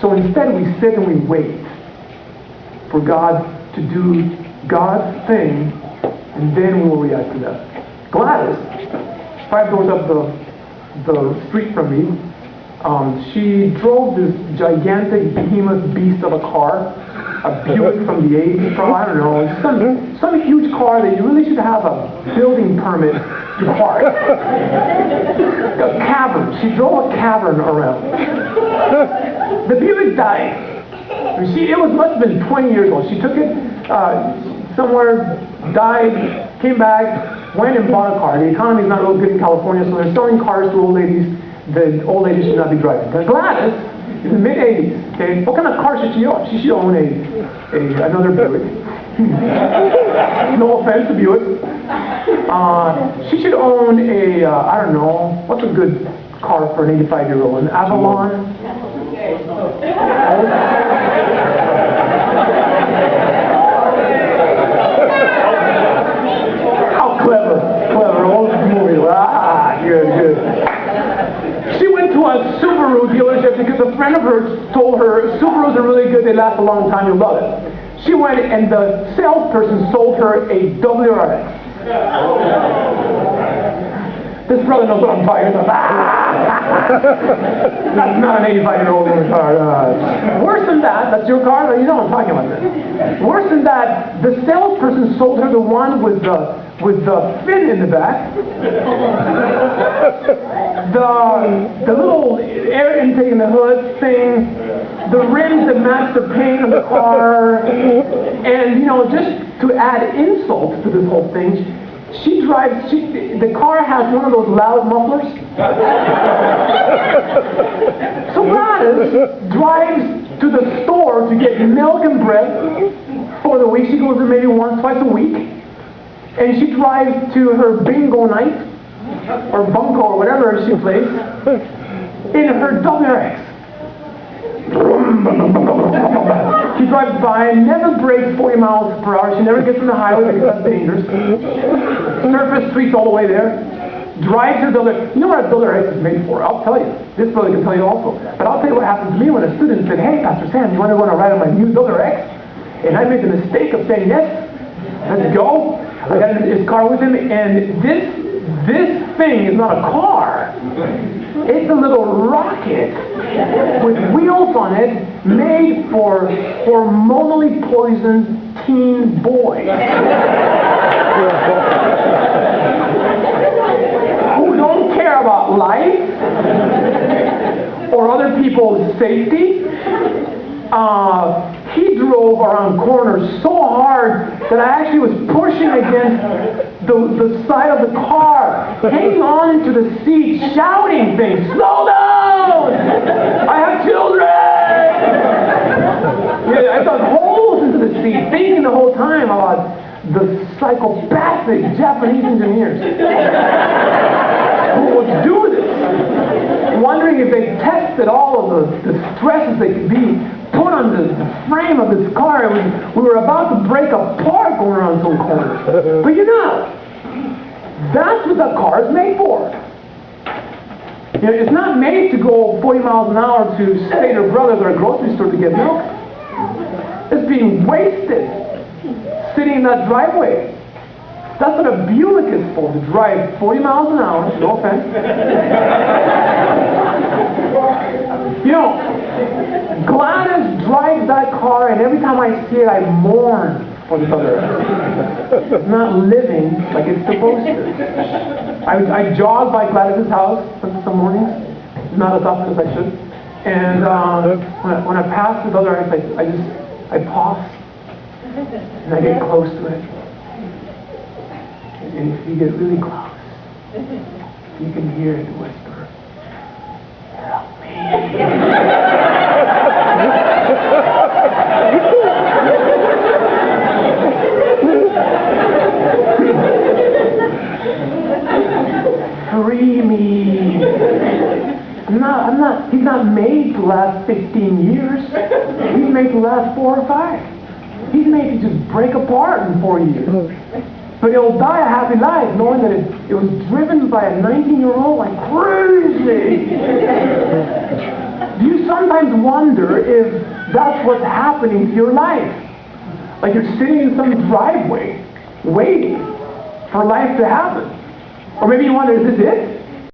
So instead we sit and we wait for God to do God's thing, and then we will react to that. Gladys, 5 doors up the street from me, she drove this gigantic behemoth beast of a car, a Buick from the 80s, from, I don't know, some huge car that you really should have a building permit to park. A cavern. She drove a cavern around. The Buick died. It must have been 20 years old. She took it somewhere, died, came back, went and bought a car. The economy is not real good in California, so they're selling cars to old ladies. The old ladies should not be driving. But Gladys is in the mid-80s. Okay, what kind of car should she own? She should own another Buick. No offense to Buick. She should own I don't know, what's a good car for an 85-year-old? An Avalon? How clever, old movie. Good. She went to a Subaru dealership because a friend of hers told her Subarus are really good, they last a long time, you'll love it. She went and the salesperson sold her a WRX. This brother knows what I'm talking about. That's not an 85-year-old car. Worse than that, that's your car? You know what I'm talking about. Worse than that, the salesperson sold her the one with the fin in the back, the little air intake in the hood thing, the rims that match the paint of the car, and just to add insult to this whole thing, the car has one of those loud mufflers. So Gladys drives to the store to get milk and bread for the week. She goes there maybe once, twice a week. And she drives to her bingo night, or bunko, or whatever she plays, in her WRX. She drives by, never brakes 40 miles per hour. She never gets on the highway because that's dangerous. Surface streets all the way there. Drives her WRX. You know what a WRX is made for? I'll tell you. This brother can tell you also. But I'll tell you what happened to me when a student said, "Hey, Pastor Sam, you want to go on a ride on my new WRX?" And I made the mistake of saying, "Yes, let's go." I got in his car with him, and this thing is not a car. It's a little rocket with wheels on it made for hormonally poisoned teen boys who don't care about life or other people's safety. He drove around corners so hard that I actually was pushing against the side of the car, hanging on to the seat, shouting things, "Slow down! I have children!" Yeah, I dug holes into the seat, thinking the whole time about the psychopathic Japanese engineers who would do this, wondering if they tested all of the stresses they could be put on the frame of this car. We were about to break apart going around some corners. But that's what the car is made for. It's not made to go 40 miles an hour to say to brothers at a grocery store to get milk. It's being wasted sitting in that driveway. That's what a Buick is for, to drive 40 miles an hour, no offense. Gladys drives that car, and every time I see it, I mourn for this other. It's not living like it's supposed to. I jog by Gladys' house some mornings, not as often as I should. And when I pass this other, I pause, and I get close to it. And if you get really close, you can hear it whisper, "Help me." Free me. He's not made to last 15 years. He's made to last 4 or 5. He's made to just break apart in 4 years. But he'll die a happy life knowing that it was driven by a 19-year-old like crazy. Do you sometimes wonder if that's what's happening to your life. Like you're sitting in some driveway, waiting for life to happen. Or maybe you wonder, is this it?